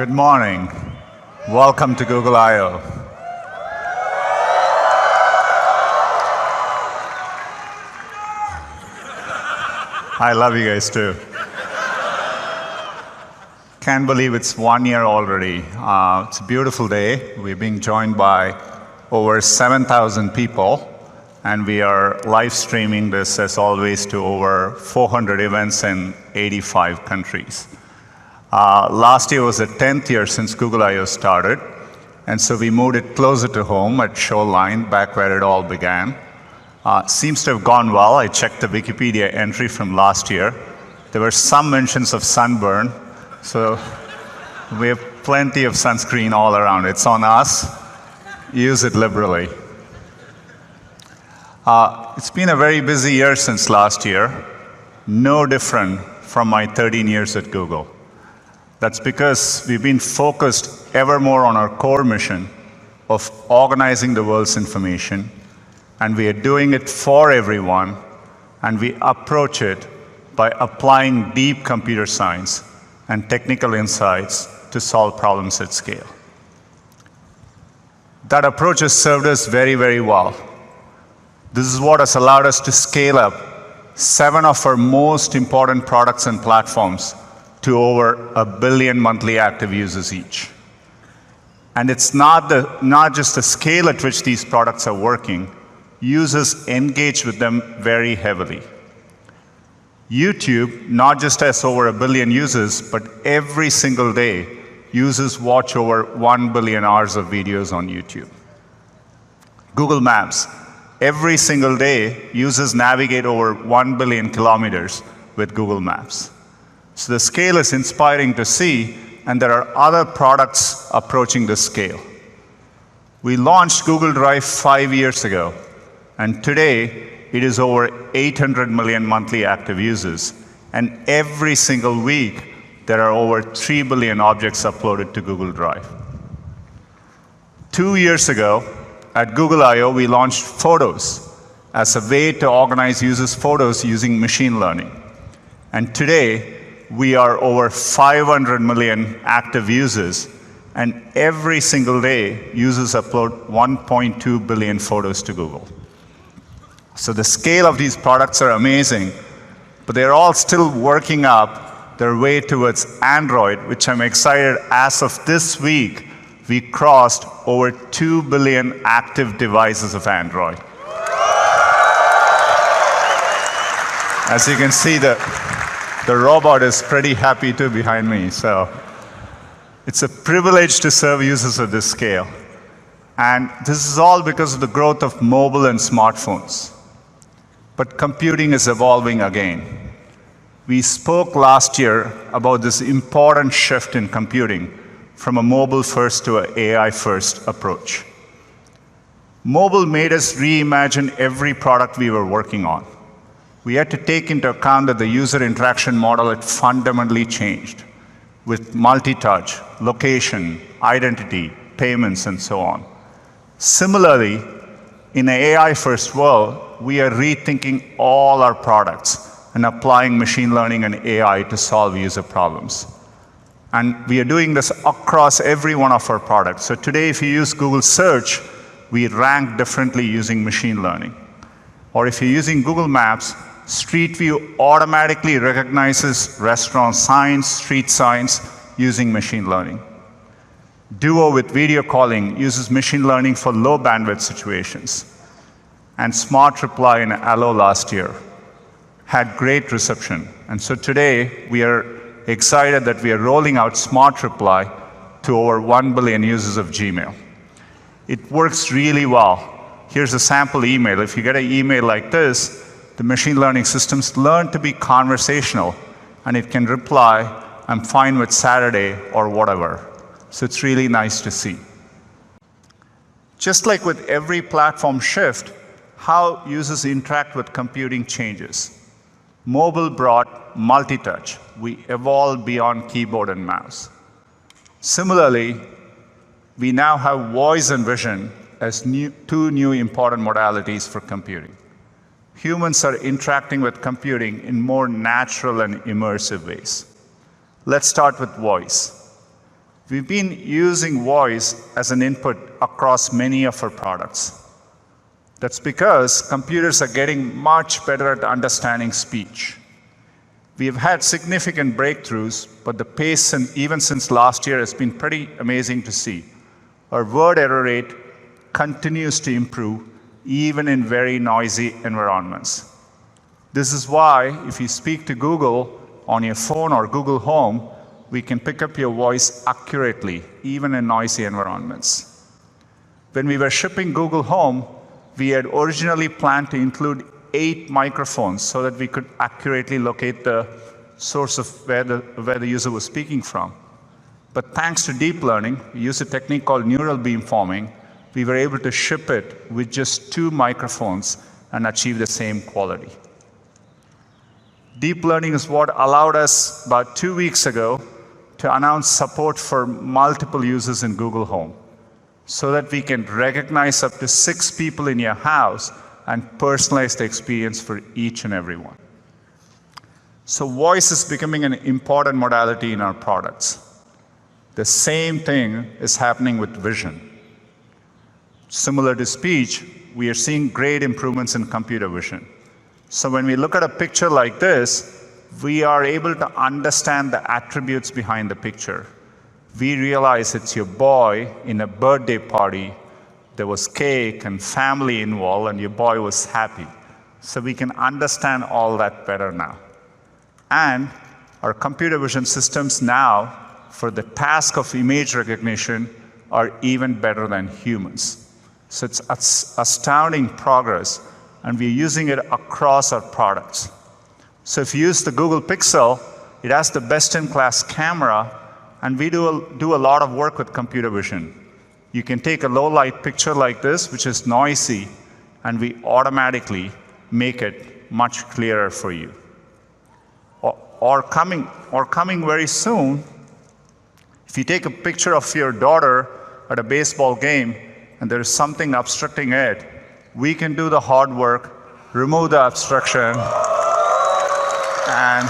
Good morning. Welcome to Google I/O. I love you guys too. Can't believe it's 1 year already. It's a beautiful day. We're being joined by over 7,000 people, and we are live streaming this, as always, to over 400 events in 85 countries. Last year was the 10th year since Google I/O started, and so we moved it closer to home at Shoreline, back where it all began. Seems to have gone well. I checked the Wikipedia entry from last year. There were some mentions of sunburn, so we have plenty of sunscreen all around. It's on us. Use it liberally. It's been a very busy year since last year, no different from my 13 years at Google. That's because we've been focused ever more on our core mission of organizing the world's information, and we are doing it for everyone, and we approach it by applying deep computer science and technical insights to solve problems at scale. That approach has served us very, very well. This is what has allowed us to scale up 7 of our most important products and platforms to over 1 billion monthly active users each. And it's not just the scale at which these products are working. Users engage with them very heavily. YouTube not just has over 1 billion users, but every single day, users watch over 1 billion hours of videos on YouTube. Google Maps, every single day, users navigate over 1 billion kilometers with Google Maps. So the scale is inspiring to see, and there are other products approaching this scale. We launched Google Drive 5 years ago, and today it is over 800 million monthly active users, and every single week there are over 3 billion objects uploaded to Google Drive. 2 years ago, at Google I/O, we launched Photos as a way to organize users' photos using machine learning. And today, we are over 500 million active users, and every single day, users upload 1.2 billion photos to Google. So the scale of these products are amazing, but they're all still working up their way towards Android, which I'm excited, as of this week, we crossed over 2 billion active devices of Android. As you can see, the robot is pretty happy too behind me. So it's a privilege to serve users at this scale. And this is all because of the growth of mobile and smartphones. But computing is evolving again. We spoke last year about this important shift in computing from a mobile-first to an AI-first approach. Mobile made us reimagine every product we were working on. We had to take into account that the user interaction model had fundamentally changed with multi-touch, location, identity, payments, and so on. Similarly, in an AI-first world, we are rethinking all our products and applying machine learning and AI to solve user problems. And we are doing this across every one of our products. So today, if you use Google Search, we rank differently using machine learning. Or if you're using Google Maps, Street View automatically recognizes restaurant signs, street signs, using machine learning. Duo with video calling uses machine learning for low bandwidth situations. And Smart Reply in Allo last year had great reception. And so today, we are excited that we are rolling out Smart Reply to over 1 billion users of Gmail. It works really well. Here's a sample email. If you get an email like this, the machine learning systems learn to be conversational, and it can reply, "I'm fine with Saturday," or whatever. So it's really nice to see. Just like with every platform shift, how users interact with computing changes. Mobile brought multi-touch. We evolved beyond keyboard and mouse. Similarly, we now have voice and vision as two new important modalities for computing. Humans are interacting with computing in more natural and immersive ways. Let's start with voice. We've been using voice as an input across many of our products. That's because computers are getting much better at understanding speech. We have had significant breakthroughs, but the pace, even since last year, has been pretty amazing to see. Our word error rate continues to improve, even in very noisy environments. This is why, if you speak to Google on your phone or Google Home, we can pick up your voice accurately, even in noisy environments. When we were shipping Google Home, we had originally planned to include 8 microphones so that we could accurately locate the source of where the user was speaking from. But thanks to deep learning, we use a technique called neural beamforming, we were able to ship it with just 2 microphones and achieve the same quality. Deep learning is what allowed us about 2 weeks ago to announce support for multiple users in Google Home, so that we can recognize up to 6 people in your house and personalize the experience for each and every one. So voice is becoming an important modality in our products. The same thing is happening with vision. Similar to speech, we are seeing great improvements in computer vision. So when we look at a picture like this, we are able to understand the attributes behind the picture. We realize it's your boy in a birthday party. There was cake and family involved, and your boy was happy. So we can understand all that better now. And our computer vision systems now, for the task of image recognition, are even better than humans. So it's astounding progress, and we're using it across our products. So if you use the Google Pixel, it has the best-in-class camera, and we do a lot of work with computer vision. You can take a low-light picture like this, which is noisy, and we automatically make it much clearer for you. Or coming very soon, if you take a picture of your daughter at a baseball game and there is something obstructing it, we can do the hard work, remove the obstruction, and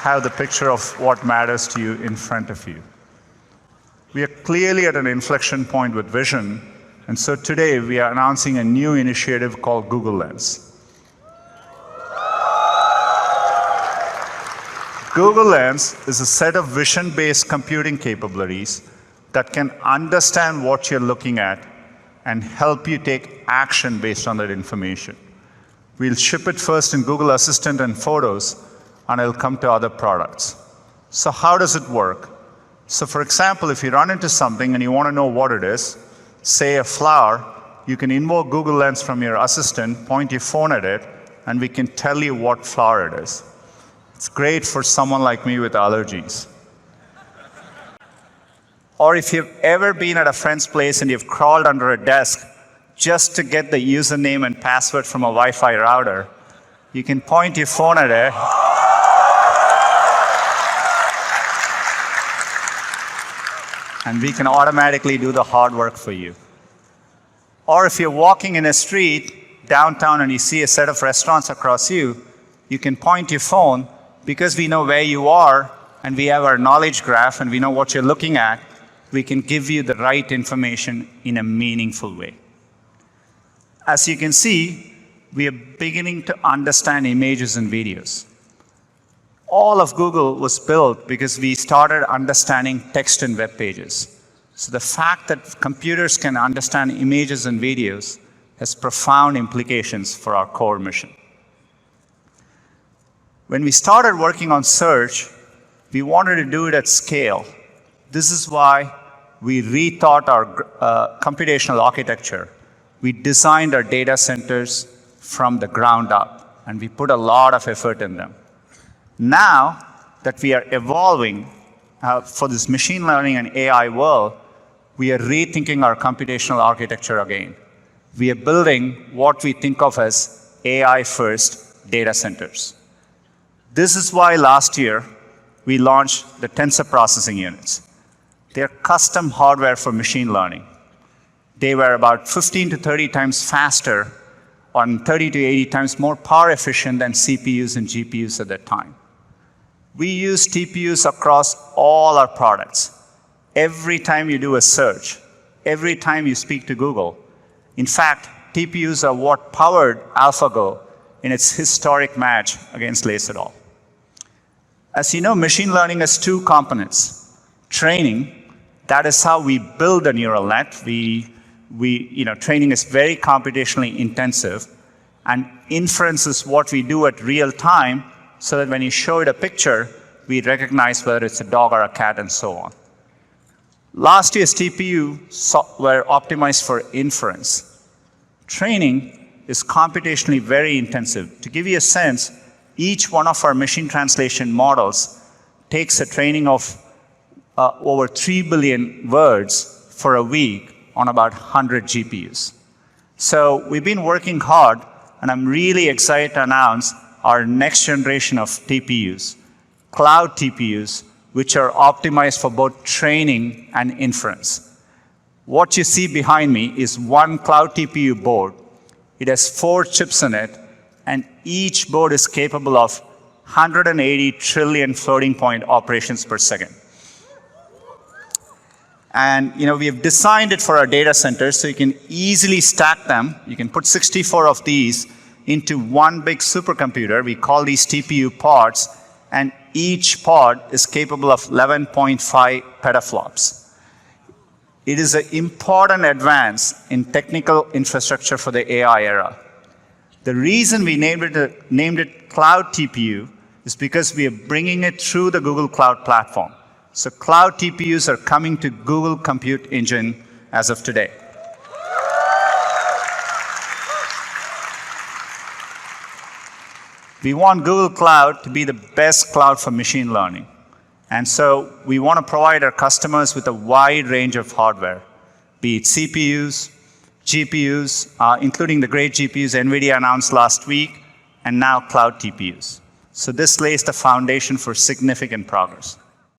have the picture of what matters to you in front of you. We are clearly at an inflection point with vision, and so today we are announcing a new initiative called Google Lens. Google Lens is a set of vision-based computing capabilities that can understand what you're looking at and help you take action based on that information. We'll ship it first in Google Assistant and Photos, and it'll come to other products. So how does it work? So for example, if you run into something and you want to know what it is, say a flower, you can invoke Google Lens from your assistant, point your phone at it, and we can tell you what flower it is. It's great for someone like me with allergies. Or if you've ever been at a friend's place and you've crawled under a desk just to get the username and password from a Wi-Fi router, you can point your phone at it, and we can automatically do the hard work for you. Or if you're walking in a street downtown and you see a set of restaurants across you, you can point your phone, because we know where you are and we have our knowledge graph and we know what you're looking at, we can give you the right information in a meaningful way. As you can see, we are beginning to understand images and videos. All of Google was built because we started understanding text and web pages. So the fact that computers can understand images and videos has profound implications for our core mission. When we started working on search, we wanted to do it at scale. This is why we rethought our computational architecture. We designed our data centers from the ground up, and we put a lot of effort in them. Now that we are evolving for this machine learning and AI world, we are rethinking our computational architecture again. We are building what we think of as AI-first data centers. This is why last year we launched the tensor processing units. They're custom hardware for machine learning. They were about 15 to 30 times faster, and 30 to 80 times more power efficient than CPUs and GPUs at that time. We use TPUs across all our products. Every time you do a search, every time you speak to Google. In fact, TPUs are what powered AlphaGo in its historic match against Laserdahl. As you know, machine learning has two components. Training, that is how we build a neural net. Training is very computationally intensive. And inference is what we do at real time so that when you show it a picture, we recognize whether it's a dog or a cat and so on. Last year's TPU were optimized for inference. Training is computationally very intensive. To give you a sense, each one of our machine translation models takes a training of over 3 billion words for a week on about 100 GPUs. So we've been working hard, and I'm really excited to announce our next generation of TPUs, cloud TPUs, which are optimized for both training and inference. What you see behind me is one cloud TPU board. It has 4 chips in it, and each board is capable of 180 trillion floating point operations per second. And we have designed it for our data centers so you can easily stack them. You can put 64 of these into one big supercomputer. We call these TPU pods, and each pod is capable of 11.5 petaflops. It is an important advance in technical infrastructure for the AI era. The reason we named it Cloud TPU is because we are bringing it through the Google Cloud Platform. So cloud TPUs are coming to Google Compute Engine as of today. We want Google Cloud to be the best cloud for machine learning. And so we want to provide our customers with a wide range of hardware, be it CPUs, GPUs, including the great GPUs NVIDIA announced last week, and now cloud TPUs. So this lays the foundation for significant progress.